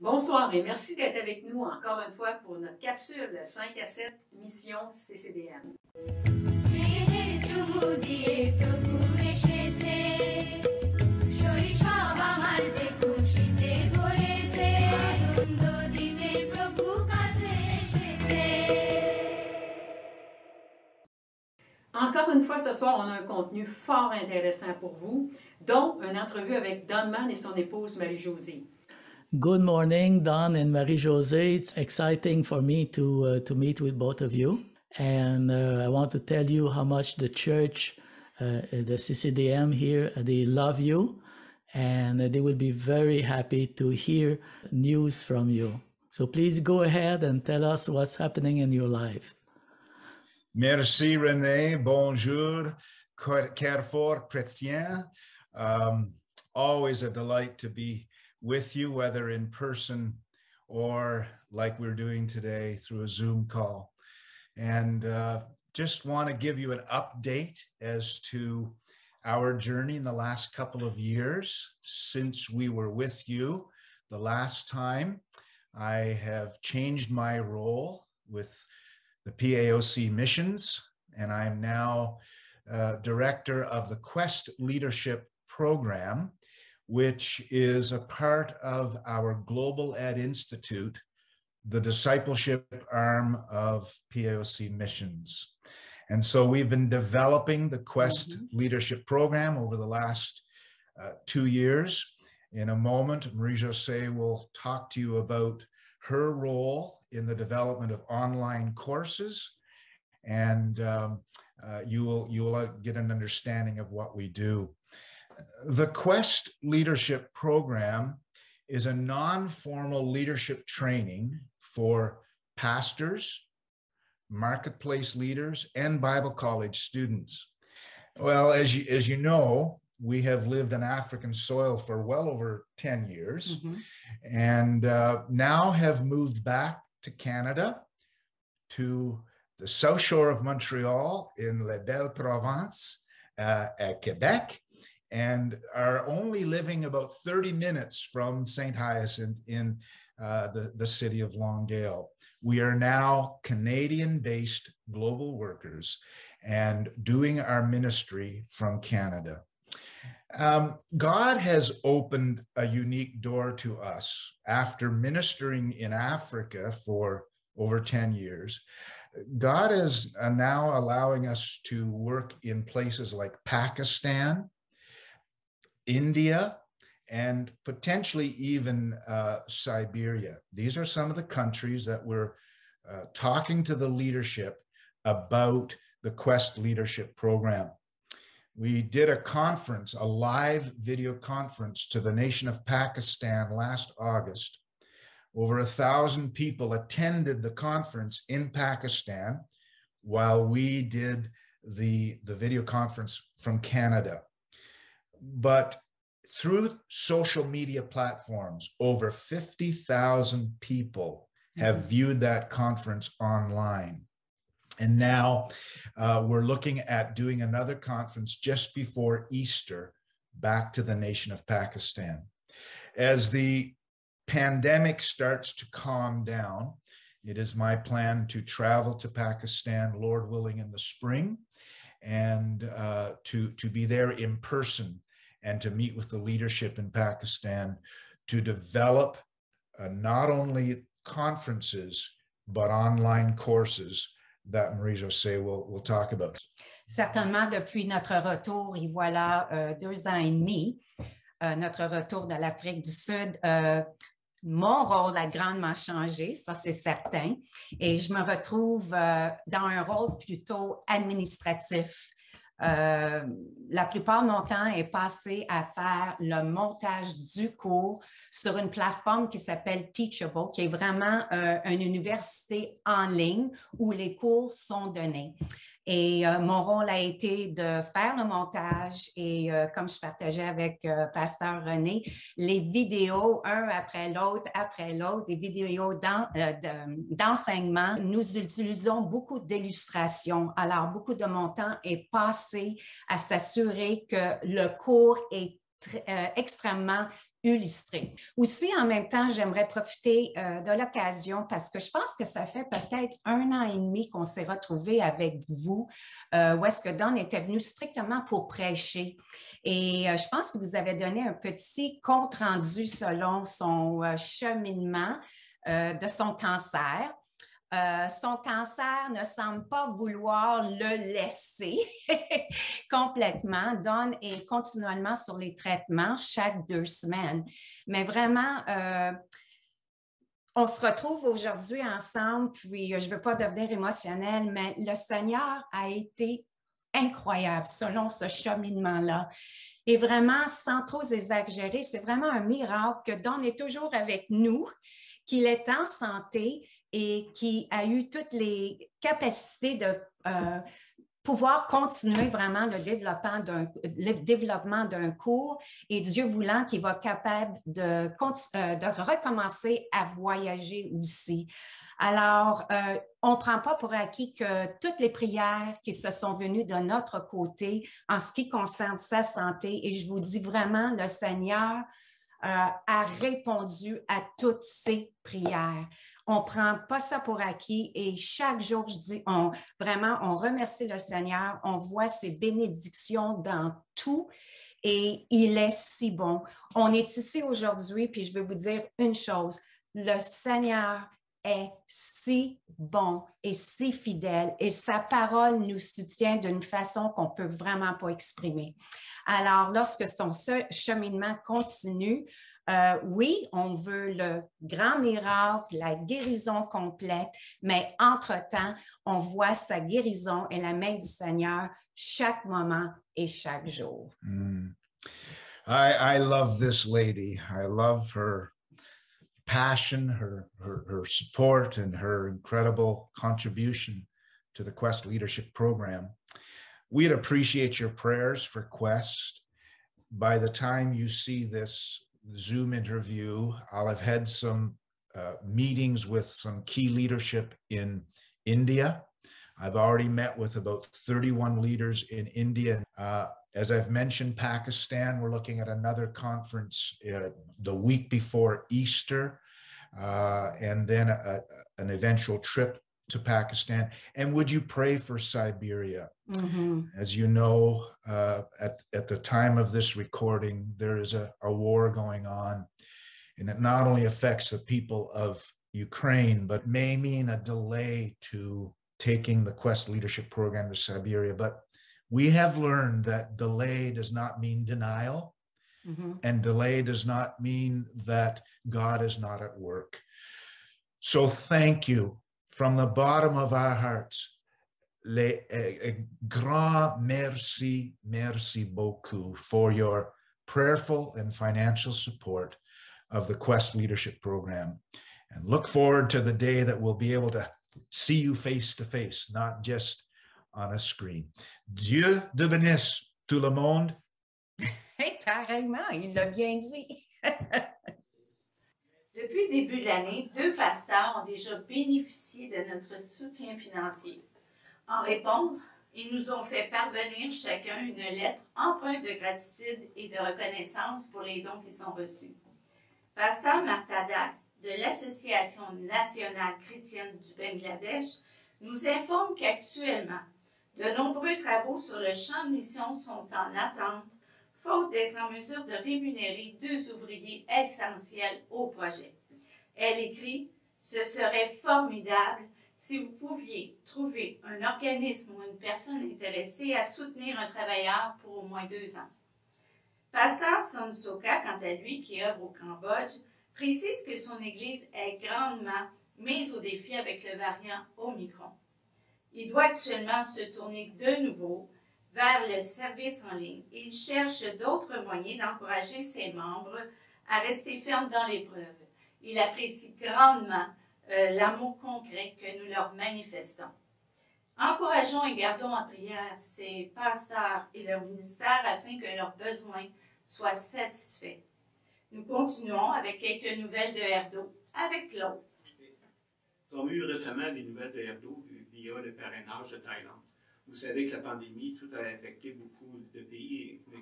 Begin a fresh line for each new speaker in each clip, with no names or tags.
Bonsoir et merci d'être avec nous encore une fois pour notre capsule 5 à 7 Mission CCDM. Encore une fois, ce soir, on a un contenu fort intéressant pour vous, dont une entrevue avec Don Mann et son épouse Marie-Josée.
Good morning, Don and Marie-Josée. It's exciting for me to meet with both of you. And I want to tell you how much the church, the CCDM here, they love you. And they will be very happy to hear news from you. So please go ahead and tell us what's happening in your life.
Merci, René. Bonjour, Carrefour Chrétien. Always a delight to be with you, whether in person or like we're doing today through a Zoom call. And just want to give you an update as to our journey in the last couple of years since we were with you the last time. I have changed my role with the PAOC missions, and I'm now director of the Quest Leadership Program, which is a part of our Global Ed Institute, the discipleship arm of PAOC missions. And so we've been developing the Quest Leadership Program over the last 2 years. In a moment, Marie-Josée will talk to you about her role in the development of online courses, and you will get an understanding of what we do. The Quest Leadership Program is a non-formal leadership training for pastors, marketplace leaders, and Bible college students. Well, as you know, we have lived in African soil for well over 10 years and now have moved back to Canada, to the South Shore of Montreal in La Belle Province at Quebec, and are only living about 30 minutes from St. Hyacinthe in the city of Longueuil. We are now Canadian-based global workers and doing our ministry from Canada. God has opened a unique door to us after ministering in Africa for over 10 years. God is now allowing us to work in places like Pakistan, India, and potentially even Siberia. These are some of the countries that we're talking to the leadership about the Quest Leadership Program. We did a conference, a live video conference to the nation of Pakistan last August. Over 1,000 people attended the conference in Pakistan while we did the video conference from Canada. But through social media platforms, over 50,000 people have viewed that conference online. And now we're looking at doing another conference just before Easter back to the nation of Pakistan. As the pandemic starts to calm down, it is my plan to travel to Pakistan, Lord willing, in the spring, and to be there in person and to meet with the leadership in Pakistan to develop not only conferences, but online courses that Marie-Josée will talk about.
Certainement, depuis notre retour, il voilà 2 ans et demi, notre retour de l'Afrique du Sud, mon rôle a grandement changé, ça c'est certain, et je me retrouve dans un rôle plutôt administratif. La plupart de mon temps est passé à faire le montage du cours sur une plateforme qui s'appelle Teachable, qui est vraiment une université en ligne où les cours sont donnés. Et mon rôle a été de faire le montage et comme je partageais avec Pasteur René, les vidéos, un après l'autre, des vidéos d'enseignement. Nous utilisons beaucoup d'illustrations. Alors, beaucoup de mon temps est passé à s'assurer que le cours est extrêmement illustré. Aussi, en même temps, j'aimerais profiter de l'occasion parce que je pense que ça fait peut-être 1 an et demi qu'on s'est retrouvés avec vous, où est-ce que Don était venu strictement pour prêcher. Et je pense que vous avez donné un petit compte-rendu selon son cheminement de son cancer. Son cancer ne semble pas vouloir le laisser complètement. Don est continuellement sur les traitements chaque 2 semaines. Mais vraiment, on se retrouve aujourd'hui ensemble, puis je ne veux pas devenir émotionnelle, mais le Seigneur a été incroyable selon ce cheminement-là. Et vraiment, sans trop exagérer, c'est vraiment un miracle que Don est toujours avec nous, qu'il est en santé et qui a eu toutes les capacités de pouvoir continuer vraiment le développement d'un cours et Dieu voulant qu'il va être capable de recommencer à voyager aussi. Alors, on ne prend pas pour acquis que toutes les prières qui se sont venues de notre côté en ce qui concerne sa santé, et je vous dis vraiment, le Seigneur a répondu à toutes ces prières. On ne prend pas ça pour acquis et chaque jour, je dis, vraiment, on remercie le Seigneur, on voit ses bénédictions dans tout et il est si bon. On est ici aujourd'hui, puis je veux vous dire une chose, le Seigneur est si bon et si fidèle et sa parole nous soutient d'une façon qu'on ne peut vraiment pas exprimer. Alors, lorsque son cheminement continue, oui, on veut le grand miracle, la guérison complète, mais entre-temps, on voit sa guérison et la main du Seigneur chaque moment et chaque jour.
I love this lady. I love her passion, her support, and her incredible contribution to the Quest Leadership Program. We'd appreciate your prayers for Quest. By the time you see this Zoom interview, I'll have had some meetings with some key leadership in India. I've already met with about 31 leaders in India. As I've mentioned, Pakistan, we're looking at another conference the week before Easter, and then an eventual trip to Pakistan. And would you pray for Siberia?
Mm-hmm.
As you know, at the time of this recording, there is a war going on, and it not only affects the people of Ukraine, but may mean a delay to taking the Quest Leadership Program to Siberia. But we have learned that delay does not mean denial,
Mm-hmm.
and delay does not mean that God is not at work. So thank you from the bottom of our hearts. Grand merci, merci beaucoup for your prayerful and financial support of the Quest Leadership Program. And look forward to the day that we'll be able to see you face to face, not just on a screen. Dieu te bénisse, tout le monde.
Hey, pareillement, il l'a bien dit.
Depuis le début de l'année, 2 pasteurs ont déjà bénéficié de notre soutien financier. En réponse, ils nous ont fait parvenir chacun une lettre empreinte de gratitude et de reconnaissance pour les dons qu'ils ont reçus. Pasteur Martadas, de l'Association nationale chrétienne du Bangladesh, nous informe qu'actuellement, de nombreux travaux sur le champ de mission sont en attente, faute d'être en mesure de rémunérer 2 ouvriers essentiels au projet. Elle écrit « Ce serait formidable si vous pouviez trouver un organisme ou une personne intéressée à soutenir un travailleur pour au moins 2 ans. » Pasteur Son Soka, quant à lui, qui œuvre au Cambodge, précise que son Église est grandement mise au défi avec le variant Omicron. Il doit actuellement se tourner de nouveau vers le service en ligne et il cherche d'autres moyens d'encourager ses membres à rester fermes dans l'épreuve. Il apprécie grandement l'amour concret que nous leur manifestons. Encourageons et gardons en prière ces pasteurs et leur ministère afin que leurs besoins soient satisfaits. Nous continuons avec quelques nouvelles de Erdo avec Claude.
Nous avons eu récemment des nouvelles de Erdo via le parrainage de Thaïlande. Vous savez que la pandémie, tout a affecté beaucoup de pays, mais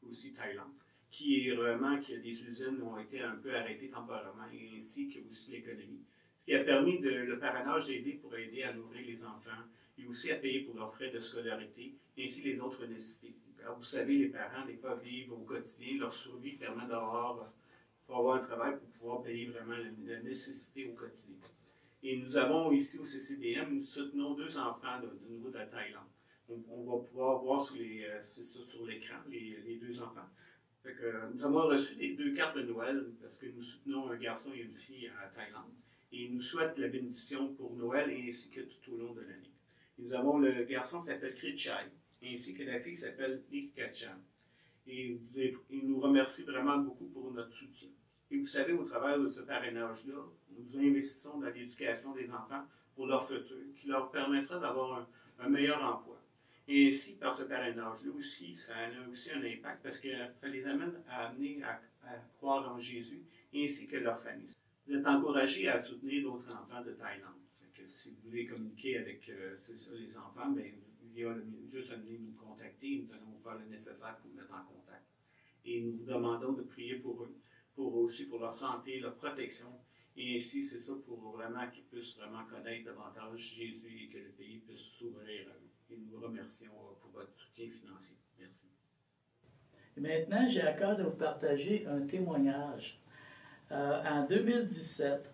aussi Thaïlande, qui est vraiment que des usines ont été un peu arrêtées temporairement, et ainsi que aussi l'économie. Ce qui a permis le parrainage d'aider pour aider à nourrir les enfants et aussi à payer pour leurs frais de scolarité, et ainsi les autres nécessités. Alors, vous savez, les parents, des fois, vivent au quotidien, leur survie permet d'avoir un travail pour pouvoir payer vraiment la nécessité au quotidien. Et nous avons ici au CCDM, nous soutenons 2 enfants de niveau de la Thaïlande. On va pouvoir voir sur l'écran les 2 enfants. Fait que, nous avons reçu les 2 cartes de Noël parce que nous soutenons un garçon et une fille à Thaïlande. Et ils nous souhaitent la bénédiction pour Noël ainsi que tout au long de l'année. Nous avons le garçon qui s'appelle Krichai, ainsi que la fille qui s'appelle Nikachan. Et ils nous remercient vraiment beaucoup pour notre soutien. Et vous savez, au travers de ce parrainage-là, nous investissons dans l'éducation des enfants pour leur futur, qui leur permettra d'avoir un meilleur emploi. Et ainsi, par ce parrainage-là aussi, ça a aussi un impact parce que ça les amène à croire en Jésus, ainsi que leur famille. Vous êtes encouragés à soutenir d'autres enfants de Thaïlande. Que si vous voulez communiquer avec les enfants, bien, il y a juste à venir nous contacter. Nous allons faire le nécessaire pour vous mettre en contact. Et nous vous demandons de prier pour eux, aussi pour leur santé, leur protection. Et ainsi, c'est ça pour vraiment qu'ils puissent vraiment connaître davantage Jésus et que le pays puisse s'ouvrir à eux. Et nous vous remercions pour votre soutien financier. Merci.
Et maintenant, j'ai à cœur de vous partager un témoignage. En 2017,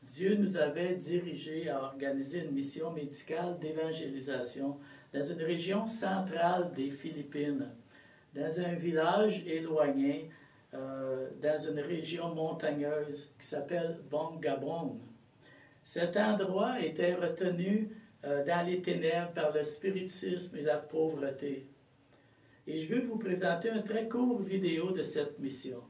Dieu nous avait dirigés à organiser une mission médicale d'évangélisation dans une région centrale des Philippines, dans un village éloigné, dans une région montagneuse qui s'appelle Bongabong. Cet endroit était retenu dans les ténèbres par le spiritisme et la pauvreté. Et je vais vous présenter une très courte vidéo de cette mission.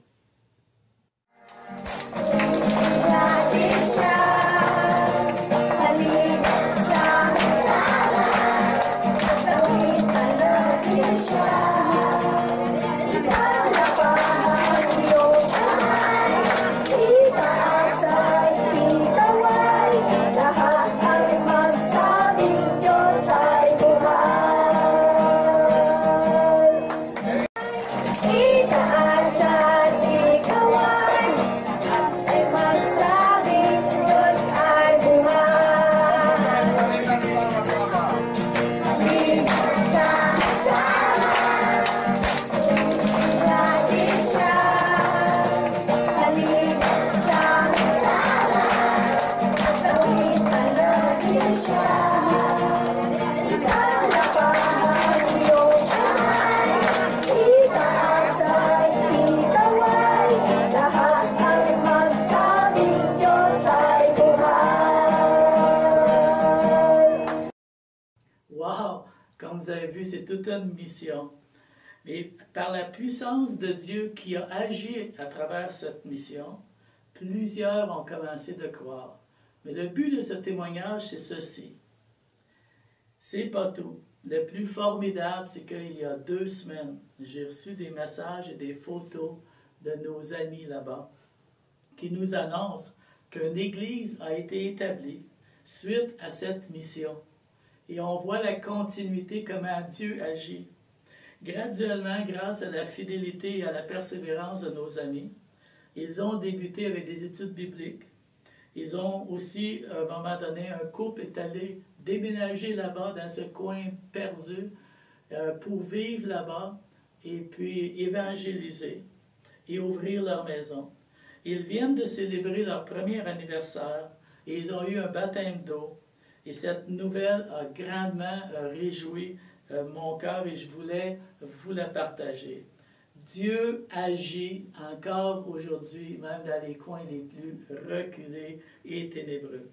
Comme vous avez vu, c'est toute une mission. Mais par la puissance de Dieu qui a agi à travers cette mission, plusieurs ont commencé de croire. Mais le but de ce témoignage, c'est ceci. C'est pas tout. Le plus formidable, c'est qu'il y a 2 semaines, j'ai reçu des messages et des photos de nos amis là-bas qui nous annoncent qu'une église a été établie suite à cette mission. Et on voit la continuité, comment Dieu agit. Graduellement, grâce à la fidélité et à la persévérance de nos amis, ils ont débuté avec des études bibliques. Ils ont aussi, à un moment donné, un couple est allé déménager là-bas, dans ce coin perdu, pour vivre là-bas et puis évangéliser et ouvrir leur maison. Ils viennent de célébrer leur premier anniversaire et ils ont eu un baptême d'eau. Et cette nouvelle a grandement réjoui mon cœur et je voulais vous la partager. Dieu agit encore aujourd'hui, même dans les coins les plus reculés et ténébreux.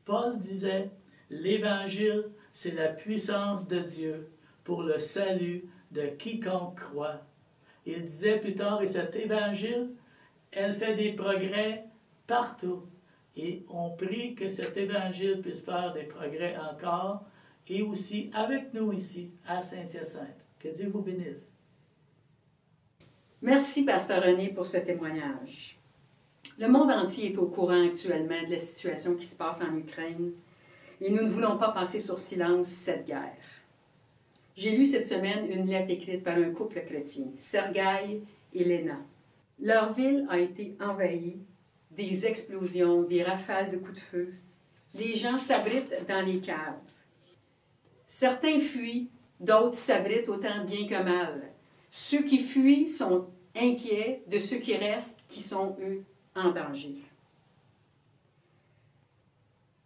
Paul disait, l'Évangile, c'est la puissance de Dieu pour le salut de quiconque croit. Il disait plus tard, et cet Évangile, elle fait des progrès partout. Et on prie que cet Évangile puisse faire des progrès encore, et aussi avec nous ici, à Saint-Hyacinthe. Que Dieu vous bénisse.
Merci, Pasteur René, pour ce témoignage. Le monde entier est au courant actuellement de la situation qui se passe en Ukraine, et nous ne voulons pas passer sur silence cette guerre. J'ai lu cette semaine une lettre écrite par un couple chrétien, Sergueï et Léna. Leur ville a été envahie, des explosions, des rafales de coups de feu. Les gens s'abritent dans les caves. Certains fuient, d'autres s'abritent autant bien que mal. Ceux qui fuient sont inquiets de ceux qui restent, qui sont, eux, en danger.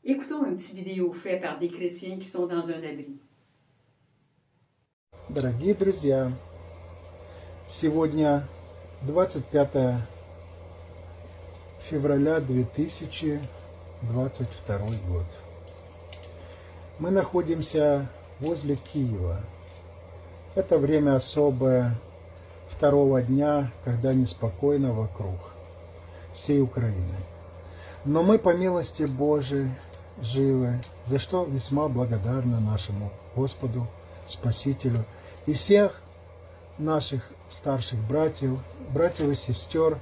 Écoutons une petite vidéo faite par des chrétiens qui sont dans un abri.
Дорогие друзья, сегодня 25 февраля 2022 год. Мы находимся возле Киева. Это время особое, второго дня, когда неспокойно вокруг всей Украины. Но мы, по милости Божией, живы, за что весьма благодарны нашему Господу, Спасителю и всех наших старших братьев и сестер.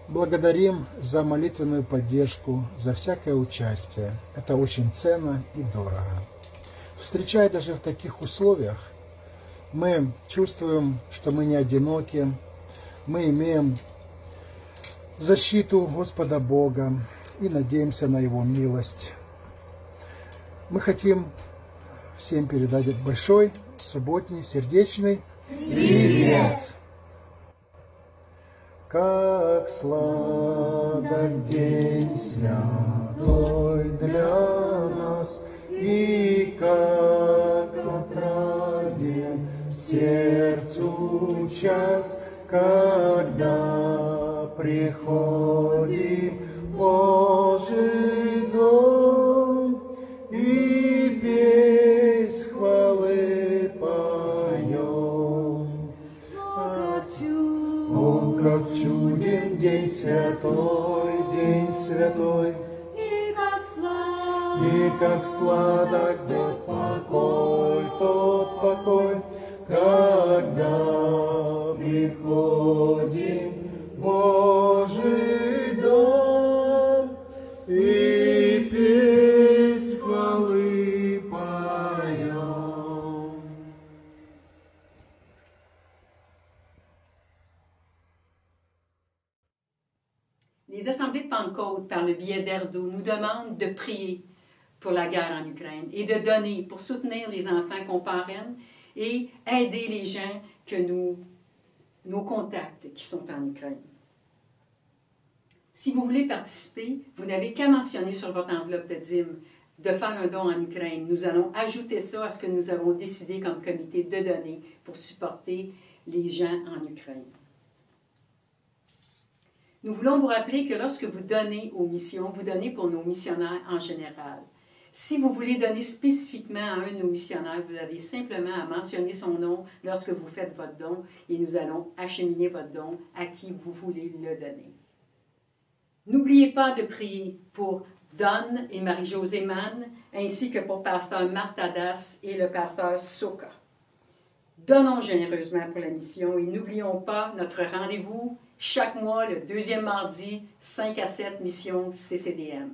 Благодарим за молитвенную поддержку, за всякое участие. Это очень ценно и дорого. Встречая даже в таких условиях, мы чувствуем, что мы не одиноки, мы имеем защиту Господа Бога и надеемся на Его милость. Мы хотим всем передать большой, субботний, сердечный привет! Как сладок день святой для нас, и как отраден сердцу час, когда приходим в Божий дом и песнь хвалы поем. О, как чуден день святой, и как сладок тот покой, когда приходим в Божий дом и песнь хвалы поем.
Les assemblées de Pentecôte, par le biais d'Erdo, nous demandent de prier pour la guerre en Ukraine et de donner pour soutenir les enfants qu'on parraine et aider les gens que nos contacts qui sont en Ukraine. Si vous voulez participer, vous n'avez qu'à mentionner sur votre enveloppe de dîmes de faire un don en Ukraine. Nous allons ajouter ça à ce que nous avons décidé comme comité de donner pour supporter les gens en Ukraine. Nous voulons vous rappeler que lorsque vous donnez aux missions, vous donnez pour nos missionnaires en général. Si vous voulez donner spécifiquement à un de nos missionnaires, vous avez simplement à mentionner son nom lorsque vous faites votre don et nous allons acheminer votre don à qui vous voulez le donner. N'oubliez pas de prier pour Don et Marie-Josée Mann, ainsi que pour pasteur Martha Das et le pasteur Soka. Donnons généreusement pour la mission et n'oublions pas notre rendez-vous chaque mois, le deuxième mardi, 5 à 7, mission CCDM.